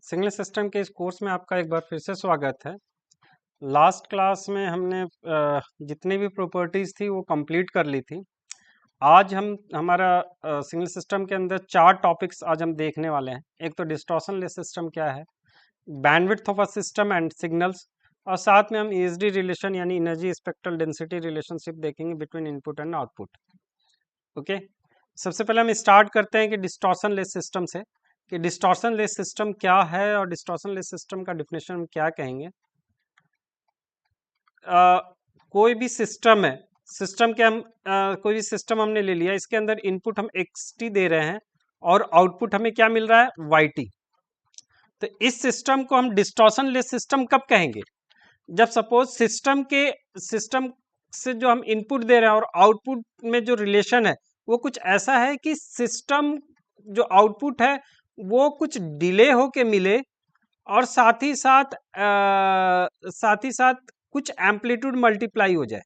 Signal system के इस course में आपका एक बार फिर से स्वागत है। लास्ट क्लास में हमने जितनी भी प्रॉपर्टीज थी वो कंप्लीट कर ली थी। आज हम हमारा सिग्नल सिस्टम के अंदर 4 टॉपिक्स आज हम देखने वाले हैं। एक तो डिस्टॉर्शनलेस सिस्टम क्या है, bandwidth of a system and signals, और साथ में हम ईएसडी रिलेशन यानी एनर्जी स्पेक्ट्रल डेंसिटी रिलेशनशिप देखेंगे between input and output. Okay, सबसे पहले हम स्टार्ट करते हैं कि डिस्टॉर्शनलेस सिस्टम से, कि डिस्टॉर्शनलेस सिस्टम क्या है और डिस्टॉर्शनलेस सिस्टम का डिफिनेशन हम क्या कहेंगे। कोई भी सिस्टम है, सिस्टम के हम कोई भी सिस्टम हमने ले लिया, इसके अंदर इनपुट हम xt दे रहे हैं और आउटपुट हमें क्या मिल रहा है, yt। तो इस सिस्टम को हम डिस्टॉर्शनलेस सिस्टम कब कहेंगे, जब सपोज सिस्टम से जो हम इनपुट दे रहे हैं और आउटपुट में जो रिलेशन है वो कुछ ऐसा है कि सिस्टम जो आउटपुट है वो कुछ डिले होके मिले और साथ ही साथ कुछ एम्पलीट्यूड मल्टीप्लाई हो जाए।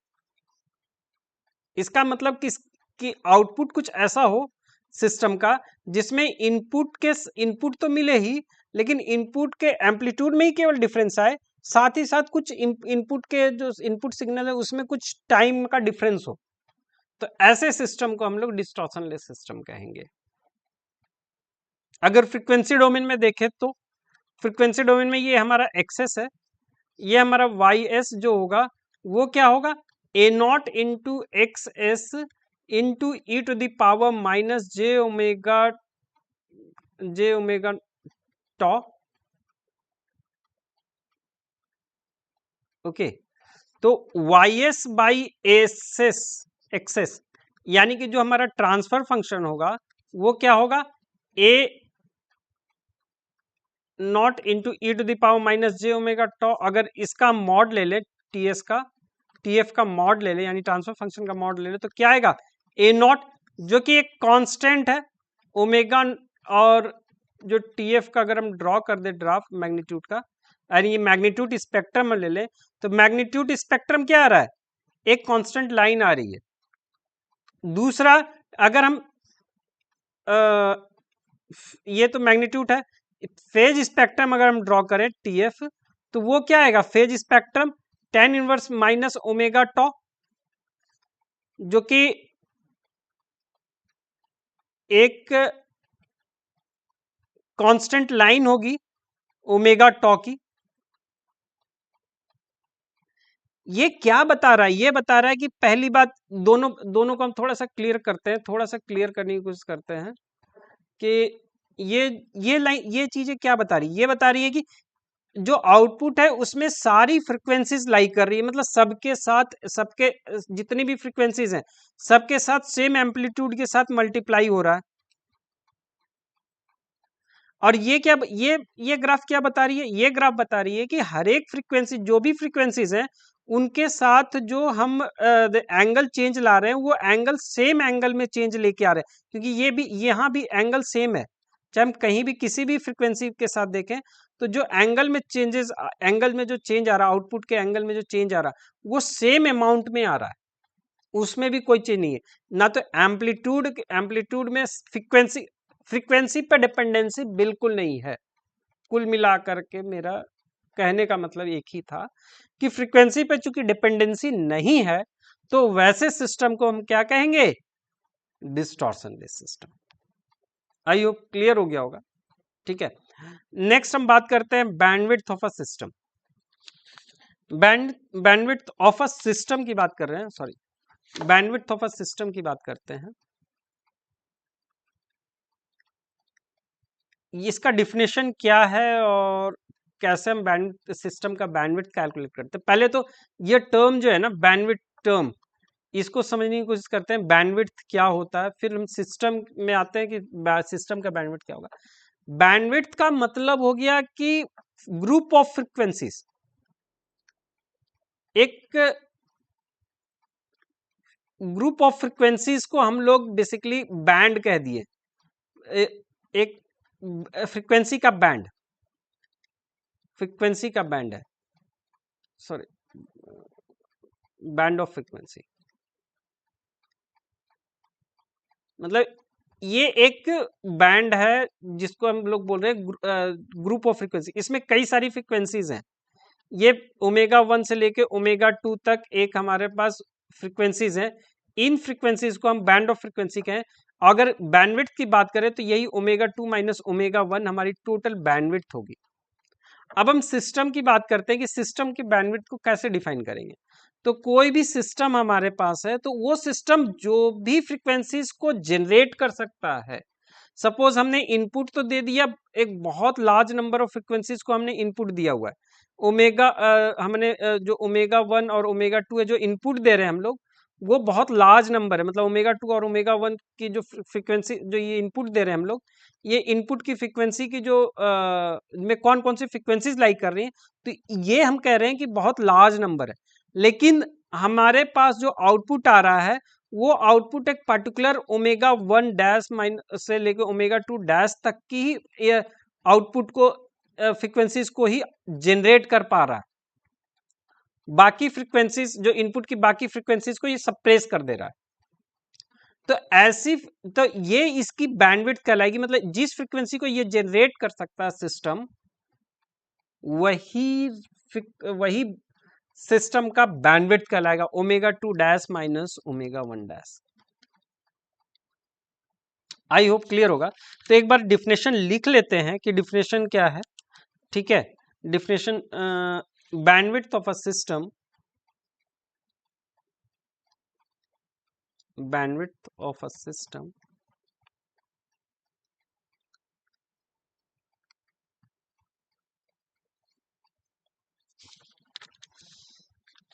इसका मतलब कि आउटपुट कुछ ऐसा हो सिस्टम का जिसमें इनपुट तो मिले ही, लेकिन इनपुट के एम्पलीट्यूड में ही केवल डिफरेंस आए, साथ ही साथ कुछ इनपुट के जो इनपुट सिग्नल है उसमें कुछ टाइम का डिफरेंस हो। तो ऐसे सिस्टम को हम लोग डिस्टॉर्शनलेस सिस्टम कहेंगे। अगर फ्रीक्वेंसी डोमेन में देखें तो फ्रीक्वेंसी डोमेन में ये हमारा एक्सेस है, ये हमारा वाई एस जो होगा वो क्या होगा, a not into x s into e to the power minus j omega tau. Okay, तो y s by s x s यानी कि जो हमारा ट्रांसफर फंक्शन होगा वो क्या होगा, a not into e to the power minus j omega tau. अगर इसका मॉड ले ले, टीएफ का मॉड ले ले यानी ट्रांसफर फंक्शन का मॉड ले ले, तो क्या आएगा, ए नॉट जो कि एक कांस्टेंट है ओमेगा, और जो टीएफ का अगर हम ड्रॉ कर दे ग्राफ मैग्नीट्यूड का, यानी ये मैग्नीट्यूड स्पेक्ट्रम में ले ले, तो मैग्नीट्यूड स्पेक्ट्रम क्या आ रहा है, एक कांस्टेंट लाइन आ रही है। दूसरा, अगर हम ये तो मैग्नीट्यूड है, फेज स्पेक्ट्रम अगर हम ड्रॉ करें टीएफ, तो वो क्या आएगा, phase spectrum tan inverse minus omega tau, जो कि एक कांस्टेंट लाइन होगी ओमेगा टॉ की। ये क्या बता रहा है, ये बता रहा है कि पहली बात, दोनों को हम थोड़ा सा क्लियर करते हैं, थोड़ा सा क्लियर करने की कोशिश करते हैं कि ये लाइन, ये चीजें क्या बता रही है, ये बता रही है कि जो आउटपुट है उसमें सारी फ्रीक्वेंसीज लाई कर रही है, मतलब सबके जितनी भी फ्रीक्वेंसीज हैं सबके साथ सेम एम्पलीट्यूड के साथ मल्टीप्लाई हो रहा है। और ये ग्राफ क्या बता रही है, ये ग्राफ बता रही है कि हर एक फ्रीक्वेंसी, जो भी फ्रीक्वेंसीज हैं उनके साथ जो हम एंगल चेंज ला रहे हैं वो एंगल सेम एंगल में चेंज लेके आ रहे हैं, क्योंकि ये भी यहाँ भी एंगल सेम है। चाहे हम कहीं भी किसी भी फ्रीक्वेंसी के साथ देखें तो जो एंगल में जो चेंज आ रहा है, आउटपुट के एंगल में जो चेंज आ रहा है वो सेम अमाउंट में आ रहा है, उसमें भी कोई चेंज नहीं है। ना तो एम्पलीट्यूड में फ्रीक्वेंसी पर डिपेंडेंसी बिल्कुल नहीं है। कुल मिलाकर के मेरा कहने का मतलब एक ही था कि फ्रीक्वेंसी पे चूंकि डिपेंडेंसी नहीं है तो वैसे सिस्टम को हम क्या कहेंगे, डिस्टॉर्शनलेस सिस्टम। आई होप क्लियर हो गया होगा। ठीक है, नेक्स्ट हम बात करते हैं bandwidth of a system. Bandwidth of a system की बात कर रहे हैं, sorry, bandwidth of a system की बात करते हैं। इसका डिफिनेशन क्या है और कैसे हम बैंड सिस्टम का बैंडविड्थ कैलकुलेट करते हैं। पहले तो ये टर्म जो है ना, बैंडविड्थ टर्म, इसको समझने की कोशिश करते हैं, बैंडविड्थ क्या होता है, फिर हम सिस्टम में आते हैं कि सिस्टम का बैंडविड्थ क्या होगा। बैंडविड्थ का मतलब हो गया कि ग्रुप ऑफ फ्रीक्वेंसीज, एक ग्रुप ऑफ फ्रीक्वेंसीज को हम लोग बेसिकली बैंड कह दिए, एक फ्रीक्वेंसी का बैंड है, सॉरी, बैंड ऑफ फ्रीक्वेंसी, मतलब ये एक बैंड है जिसको हम लोग बोल रहे हैं ग्रुप ऑफ फ्रीक्वेंसी। इसमें कई सारी फ्रीक्वेंसीज हैं। ये ओमेगा 1 से लेके ओमेगा 2 तक एक हमारे पास फ्रीक्वेंसीज हैं। इन फ्रीक्वेंसीज को हम बैंड ऑफ फ्रीक्वेंसी कहें। अगर बैंडविड्थ की बात करें तो यही ओमेगा 2 माइनस ओमेगा 1 हमारी टोटल बैंडविड्थ होगी। अब हम सिस्टम की बात करते हैं कि सिस्टम की बैंडविड्थ को कैसे डिफाइन करेंगे। तो कोई भी सिस्टम हमारे पास है तो वो सिस्टम जो भी फ्रीक्वेंसीज को जनरेट कर सकता है। सपोज हमने इनपुट तो दे दिया, एक बहुत लार्ज नंबर ऑफ फ्रीक्वेंसीज को हमने इनपुट दिया हुआ है। ओमेगा हमने जो ओमेगा 1 और ओमेगा 2 है जो इनपुट दे रहे हैं हम लोग, वो बहुत लार्ज नंबर है। मतलब ओमेगा 2 और ओमेगा 1 की जो फ्रीक्वेंसी जो ये इनपुट दे रहे हैं हम लोग, ये इनपुट की फ्रीक्वेंसी की जो में कौन कौन सी फ्रीक्वेंसीज लाइक कर रही हैं, तो ये हम कह रहे हैं कि बहुत लार्ज नंबर है। लेकिन हमारे पास जो आउटपुट आ रहा है वो आउटपुट एक पर्टिकुलर ओमेगा 1 डैश माइनस से लेकर ओमेगा 2 डैश तक की ही आउटपुट को फ्रीक्वेंसीज को ही जनरेट कर पा रहा है। बाकी फ्रीक्वेंसीज जो इनपुट की बाकी फ्रीक्वेंसीज को ये सप्रेस कर दे रहा है। तो ऐसी तो ये इसकी बैंडविड्थ कहलाएगी। मतलब जिस फ्रीक्वेंसी को ये जनरेट कर सकता है सिस्टम, वही सिस्टम का बैंडविड्थ कहलाएगा, omega 2 dash minus omega 1 dash. आई होप क्लियर होगा। तो एक बार डिफिनेशन लिख लेते हैं कि डिफिनेशन क्या है। ठीक है, definition bandwidth of a system, bandwidth of a system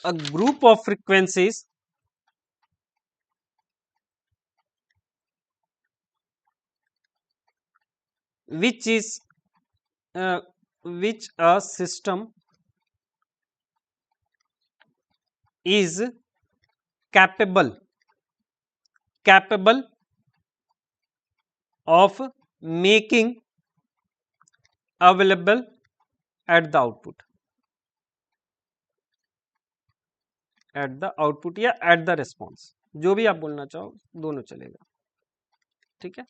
a group of frequencies which a system is capable of making available at the output या at the response, जो भी आप बोलना चाहो दोनों चलेगा। ठीक है,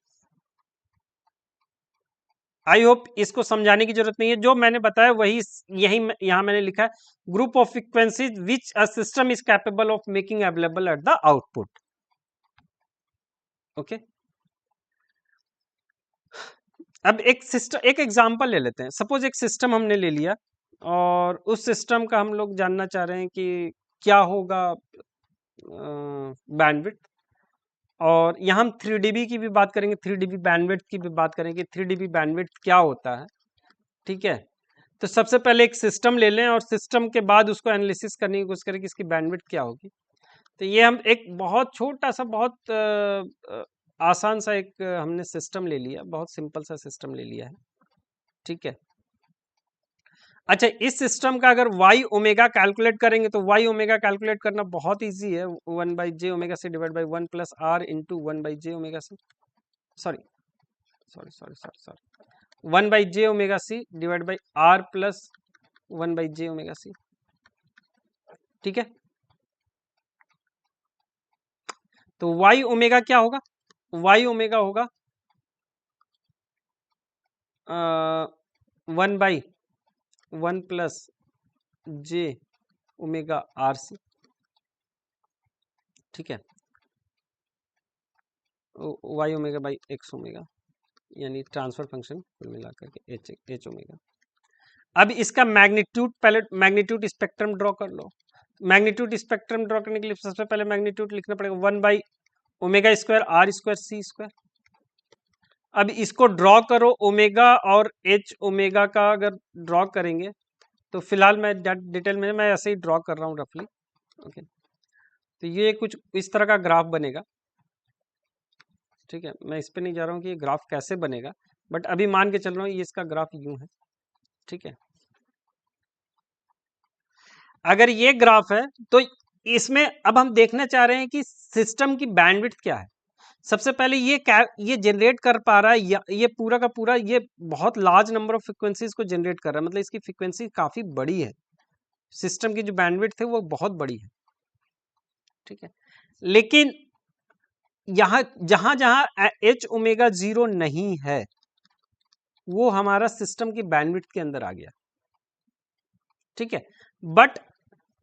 आई होप इसको समझाने की जरूरत नहीं है। जो मैंने बताया वही यही यहां मैंने लिखा है, group of frequencies which a system is capable of making available at the output. Okay, अब एक एग्जांपल ले लेते हैं। सपोज एक सिस्टम हमने ले लिया और उस सिस्टम का हम लोग जानना चाह रहे हैं कि क्या होगा बैंडविड्थ। और यहाँ हम 3 dB की भी बात करेंगे, 3 dB बैंडविड्थ की भी बात करेंगे, 3 dB बैंडविड्थ क्या होता है। ठीक है, तो सबसे पहले एक सिस्टम ले लें और सिस्टम के बाद उसको एनालिसिस करने की कोशिश करें कि इसकी बैंडविड्थ क्या होगी। तो ये हम एक बहुत छोटा सा बहुत आसान सा एक हमने सिस्टम ले लिया, बहुत सिंपल सा सिस्टम ले लिया है। ठीक है, अच्छा इस सिस्टम का अगर वाई ओमेगा कैलकुलेट करेंगे तो वाई ओमेगा कैलकुलेट करना बहुत इजी है। 1/j omega C divide by 1 plus R into 1/j omega C, sorry 1/j omega C divide by R plus 1/j omega C. ठीक है, तो वाई ओमेगा क्या होगा, वाई ओमेगा होगा 1/1 plus J omega R C. ठीक है, Y omega by X omega, यानी transfer function कुल मिलाकर के एच ओमेगा। अब इसका मैग्नीट्यूड, पहले मैग्नीट्यूड स्पेक्ट्रम ड्रॉ कर लो। मैग्नीट्यूड स्पेक्ट्रम ड्रॉ करने के लिए सबसे पहले मैग्नीट्यूड लिखना पड़ेगा 1/ओमेगा square are square C square. अब इसको ड्रॉ करो, ओमेगा और एच ओमेगा का अगर ड्रॉ करेंगे तो फिलहाल मैं डिटेल में मैं ऐसे ही ड्रॉ कर रहा हूँ रफली। ओके, तो ये कुछ इस तरह का ग्राफ बनेगा। ठीक है, मैं इस पे नहीं जा रहा हूँ कि ये ग्राफ कैसे बनेगा, बट अभी मान के चल रहा हूँ ये इसका ग्राफ यूं है। ठीक है, अगर ये ग्राफ है तो इसमें अब हम देखना चाह रहे हैं कि सिस्टम की बैंडविड्थ क्या है। सबसे पहले ये जनरेट कर पा रहा है, ये पूरा का पूरा ये बहुत लार्ज नंबर ऑफ फ्रीक्वेंसीज को जनरेट कर रहा है, मतलब इसकी फ्रीक्वेंसी काफी बड़ी है। सिस्टम की जो बैंडविड्थ है वो बहुत बड़ी है। ठीक है, लेकिन यहां जहां जहां एच ओमेगा 0 नहीं है वो हमारा सिस्टम की बैंडविड्थ के अंदर आ गया, ठीक है। बट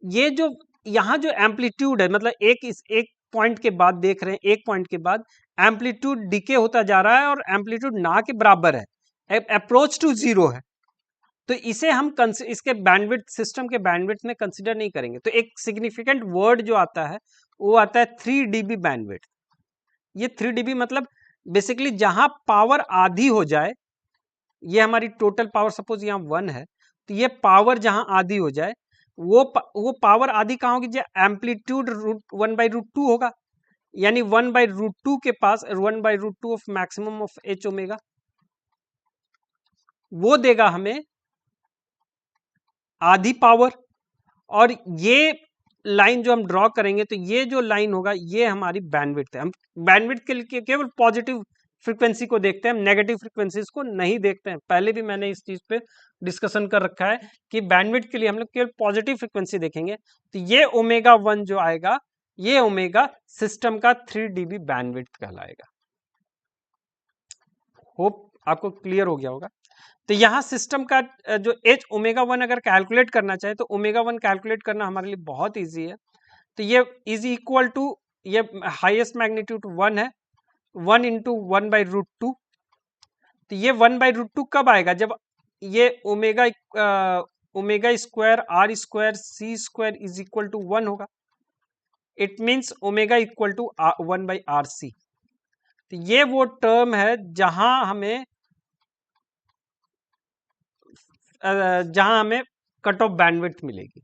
ये जो यहां जो एम्पलीट्यूड है, मतलब एक पॉइंट के बाद देख रहे हैं, एक पॉइंट के बाद एम्पलीट्यूड डिके होता जा रहा है और एम्पलीट्यूड ना के बराबर है, अप्रोच टू जीरो है, तो इसे हम इसके बैंडविड्थ, सिस्टम के बैंडविड्थ में कंसीडर नहीं करेंगे। तो एक सिग्निफिकेंट वर्ड जो आता है वो आता है 3 dB बैंडविड्थ। ये 3 dB मतलब बेसिकली जहां पावर आधी हो जाए, ये हमारी टोटल पावर सपोज यहाँ 1 है, तो ये पावर जहां आधी हो जाए वो पावर आधी कहाँ होगी, एम्पलीट्यूड √1/√2 होगा, यानी 1/√2 के पास 1/√2 of maximum of H omega, वो देगा हमें आधी पावर। और ये लाइन जो हम ड्रॉ करेंगे तो ये जो लाइन होगा ये हमारी बैंडविड्थ है। हम बैंडविड्थ के लिए केवल पॉजिटिव फ्रीक्वेंसी को देखते हैं, हम नेगेटिव फ्रीक्वेंसीज को नहीं देखते हैं। पहले भी मैंने इस चीज पे डिस्कशन कर रखा है कि बैंडविड्थ के लिए हम लोग केवल पॉजिटिव फ्रीक्वेंसी देखेंगे। तो ये ओमेगा 1 जो आएगा, ये ओमेगा सिस्टम का 3 dB बैंडविड्थ कहलाएगा। होप आपको क्लियर हो गया होगा। तो यहाँ सिस्टम का जो एच ओमेगा 1 अगर कैलकुलेट करना चाहे तो ओमेगा 1 कैलकुलेट करना हमारे लिए बहुत इजी है। तो ये इज इक्वल टू, ये हाईएस्ट मैग्नीट्यूड 1 है, 1 इंटू 1/√2। तो ये 1/√2 कब आएगा, जब ये omega square are square C square is equal to 1 होगा। It means omega equal to 1/RC। तो ये वो टर्म है जहां हमें कट ऑफ बैंडविड्थ मिलेगी,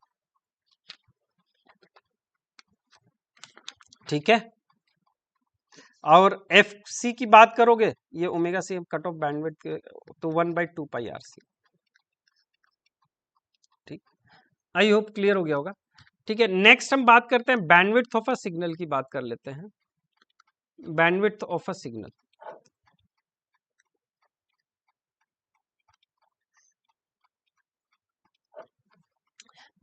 ठीक है। और एफ सी की बात करोगे, ये omega C cut off bandwidth तो 1/2πRC, ठीक। आई होप क्लियर हो गया होगा, ठीक है। नेक्स्ट हम बात करते हैं बैंडविड्थ ऑफ अ सिग्नल की बात कर लेते हैं। बैंडविड्थ ऑफ अ सिग्नल,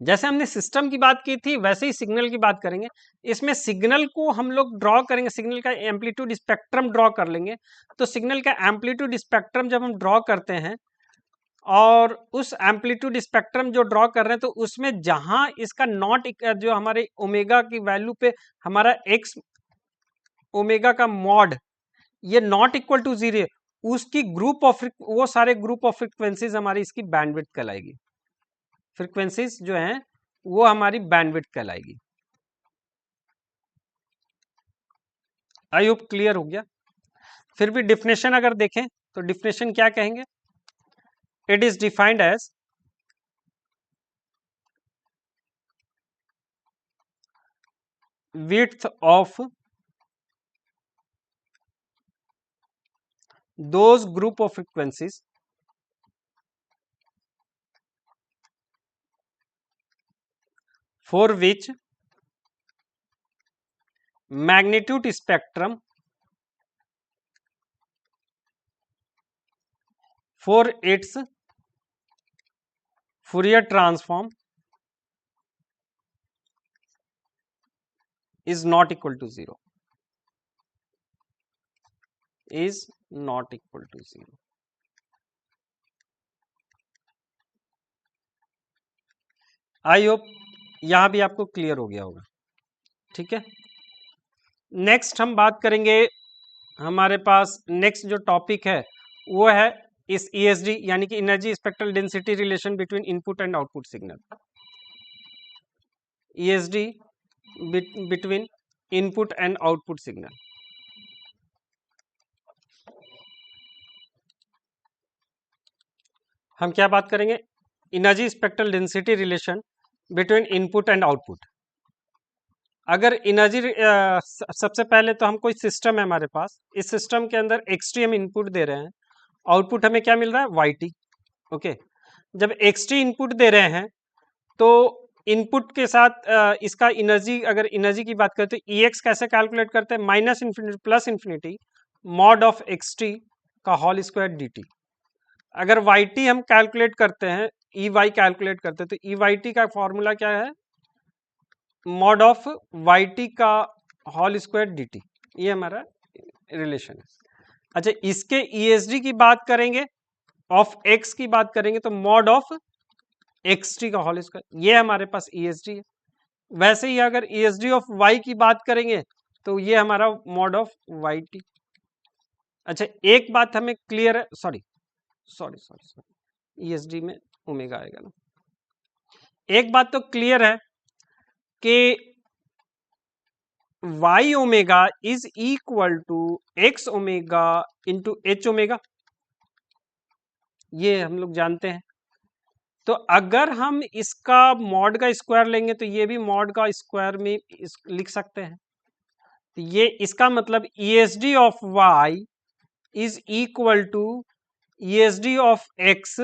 जैसे हमने सिस्टम की बात की थी वैसे ही सिग्नल की बात करेंगे। इसमें सिग्नल को हम लोग ड्रॉ करेंगे, सिग्नल का एम्पलीट्यूड स्पेक्ट्रम ड्रॉ कर लेंगे। तो सिग्नल का एम्पलीट्यूड स्पेक्ट्रम जब हम ड्रॉ करते हैं और उस एम्पलीट्यूड स्पेक्ट्रम जो ड्रॉ कर रहे हैं, तो उसमें जहां इसका नॉट जो हमारे ओमेगा की वैल्यू पे हमारा एक्स ओमेगा का मॉड ये नॉट इक्वल टू 0, उसकी ग्रुप ऑफ वो सारे ग्रुप ऑफ फ्रिक्वेंसीज हमारी इसकी बैंडविड्थ कहलाएगी। फ्रीक्वेंसीज जो हैं वो हमारी बैंडविड्थ कहलाएगी। आई होप क्लियर हो गया। फिर भी डिफिनेशन अगर देखें तो डिफिनेशन क्या कहेंगे, it is defined as width of those group of frequencies for which magnitude spectrum for its Fourier transform is not equal to 0, is not equal to 0। I hope यहां भी आपको क्लियर हो गया होगा, ठीक है। नेक्स्ट हम बात करेंगे, हमारे पास नेक्स्ट जो टॉपिक है वो है इस ESD यानी कि energy spectral density relation between input and output signal. ESD between input and output signal. हम क्या बात करेंगे, energy spectral density relation between input and output. अगर एनर्जी सबसे पहले तो हम कोई सिस्टम है हमारे पास, इस सिस्टम के अंदर एक्सटी हम इनपुट दे रहे हैं, आउटपुट हमें क्या मिल रहा है, वाईटी। ओके, जब एक्सटी इनपुट दे रहे हैं तो इनपुट के साथ इसका एनर्जी, अगर एनर्जी की बात करें तो EX कैसे कैलकुलेट करते हैं, -infinity plus infinity mod of x t का होल स्क्वायर dt। अगर YT हम कैलकुलेट करते हैं, EY कैलकुलेट करते हैं, तो EYT का फॉर्मूला क्या है, मॉड ऑफ YT का होल स्क्वायर dt। ये हमारा रिलेशन है। अच्छा, इसके ESD की बात करेंगे, ऑफ x की बात करेंगे तो मॉड ऑफ xt का होल स्क्वायर, ये हमारे पास ESD है। वैसे ही अगर ESD ऑफ y की बात करेंगे तो ये हमारा मॉड ऑफ yt। अच्छा, एक बात हमें क्लियर है, sorry sorry sorry sorry, ESD में ओमेगा आएगा ना। एक बात तो क्लियर है कि y omega is equal to x omega into h omega, ये हम लोग जानते हैं। तो अगर हम इसका मॉड का स्क्वायर लेंगे तो ये भी मॉड का स्क्वायर में लिख सकते हैं। तो ये इसका मतलब ESD of y is equal to ESD of x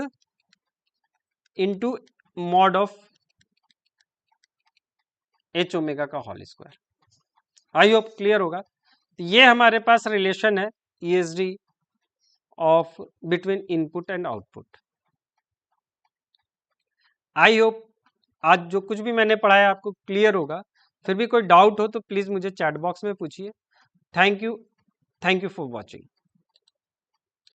into mod of h omega का whole square. I hope clear होगा। तो ये हमारे पास रिलेशन है ESD of between input and output. I hope आज जो कुछ भी मैंने पढ़ाया आपको क्लियर होगा। फिर भी कोई डाउट हो तो प्लीज मुझे चैट बॉक्स में पूछिए। Thank you for watching.